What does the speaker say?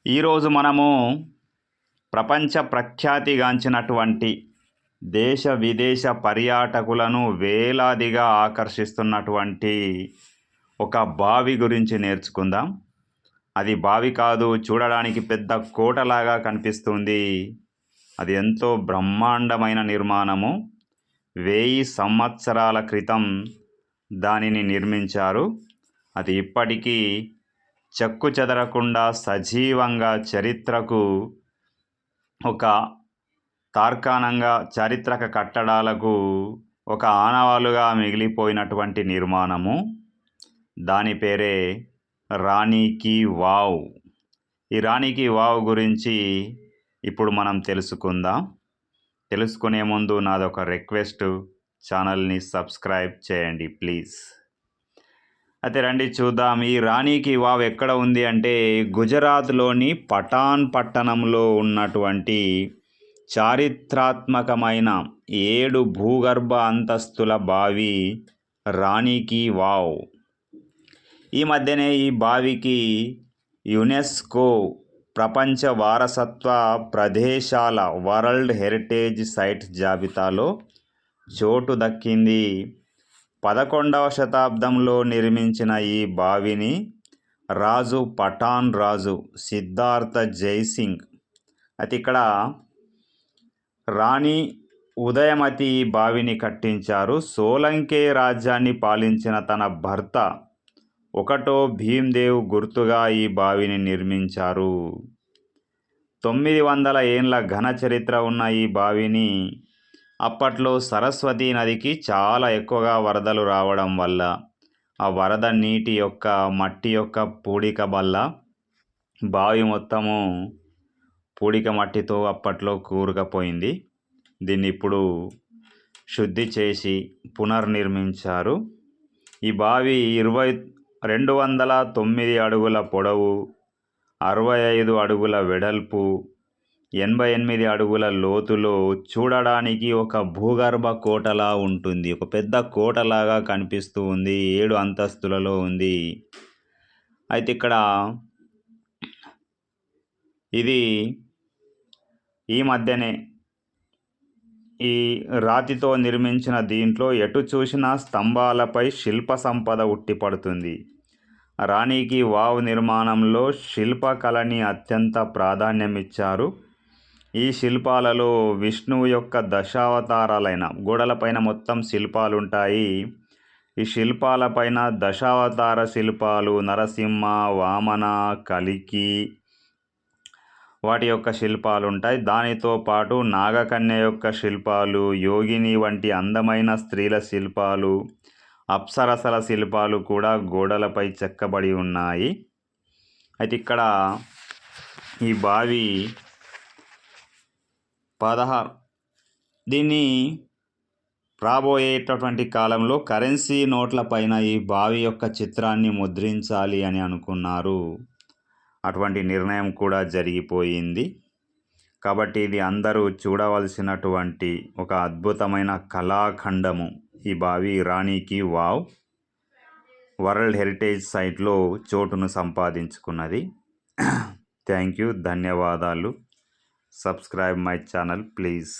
ఈరోజు మనము ప్రపంచ ప్రఖ్యాతిగాంచినటువంటి దేశ విదేశ పర్యాటకులను వేలాదిగా ఆకర్షిస్తున్నటువంటి ఒక బావి గురించి నేర్చుకుందాం. అది బావి కాదు, చూడడానికి పెద్ద కోటలాగా కనిపిస్తుంది. అది ఎంతో బ్రహ్మాండమైన నిర్మాణము. 1000 సంవత్సరాల క్రితం దానిని నిర్మించారు. అది ఇప్పటికీ చెక్కు చెదరకుండా సజీవంగా చరిత్రకు ఒక తార్కాణంగా, చారిత్రక కట్టడాలకు ఒక ఆనవాలుగా మిగిలిపోయినటువంటి నిర్మాణము. దాని పేరే రాణి కీ వావ్. ఈ రాణి కీ వావ్ గురించి ఇప్పుడు మనం తెలుసుకుందాం. తెలుసుకునే ముందు నాదొక రిక్వెస్ట్, ఛానల్ని సబ్స్క్రైబ్ చేయండి ప్లీజ్. అయితే రండి చూద్దాం. ఈ రాణి కీ వావ్ ఎక్కడ ఉంది అంటే గుజరాత్లోని పఠాన్ పట్టణంలో ఉన్నటువంటి చారిత్రాత్మకమైన 7 భూగర్భ అంతస్తుల బావి రాణి కీ వావ్. ఈ మధ్యనే ఈ బావికి యునెస్కో ప్రపంచ వారసత్వ ప్రదేశాల వరల్డ్ హెరిటేజ్ సైట్ జాబితాలో చోటు దక్కింది. 11వ శతాబ్దంలో నిర్మించిన ఈ బావిని పఠాన్ రాజు సిద్ధార్థ జైసింగ్, అయితే ఇక్కడ రాణి ఉదయమతి ఈ బావిని కట్టించారు. సోలంకే రాజ్యాన్ని పాలించిన తన భర్త 1వ భీమ్దేవ్ గుర్తుగా ఈ బావిని నిర్మించారు. 900 ఏండ్ల ఘన చరిత్ర ఉన్న ఈ బావిని అప్పట్లో సరస్వతీ నదికి చాలా ఎక్కువగా వరదలు రావడం వల్ల ఆ వరద నీటి యొక్క మట్టి యొక్క పూడిక వల్ల బావి మొత్తము పూడిక మట్టితో అప్పట్లో కూరుకుపోయింది. దీన్ని ఇప్పుడు శుద్ధి చేసి పునర్నిర్మించారు. ఈ బావి 209 అడుగుల పొడవు, 65 అడుగుల వెడల్పు, 88 అడుగుల లోతులో చూడడానికి ఒక భూగర్భ కోటలా ఉంటుంది. ఒక పెద్ద కోటలాగా కనిపిస్తూ ఉంది. 7 అంతస్తులలో ఉంది. అయితే ఇక్కడ ఇది ఈ మధ్యనే ఈ రాతితో నిర్మించిన దీంట్లో ఎటు చూసినా స్తంభాలపై శిల్ప సంపద ఉట్టిపడుతుంది. రాణి కీ వావ్ నిర్మాణంలో శిల్పకళని అత్యంత ప్రాధాన్యమిచ్చారు. ఈ శిల్పాలలో విష్ణువు యొక్క దశావతారాలైన గోడలపైన మొత్తం శిల్పాలు ఉంటాయి. ఈ శిల్పాలపైన దశావతార శిల్పాలు, నరసింహ, వామన, కలికి వాటి యొక్క శిల్పాలు ఉంటాయి. దానితో పాటు నాగకన్య యొక్క శిల్పాలు, యోగిని వంటి అందమైన స్త్రీల శిల్పాలు, అప్సరసల శిల్పాలు కూడా గోడలపై చెక్కబడి ఉన్నాయి. అయితే ఇక్కడ ఈ బావి 16 దీన్ని రాబోయేటటువంటి కాలంలో కరెన్సీ నోట్ల పైన ఈ బావి యొక్క చిత్రాన్ని ముద్రించాలి అని అనుకున్నారు. అటువంటి నిర్ణయం కూడా జరిగిపోయింది. కాబట్టి ఇది అందరూ చూడవలసినటువంటి ఒక అద్భుతమైన కళాఖండము. ఈ బావి రాణి కీ వావ్ వరల్డ్ హెరిటేజ్ సైట్లో చోటును సంపాదించుకున్నది. థ్యాంక్ యూ, ధన్యవాదాలు. Subscribe my channel please.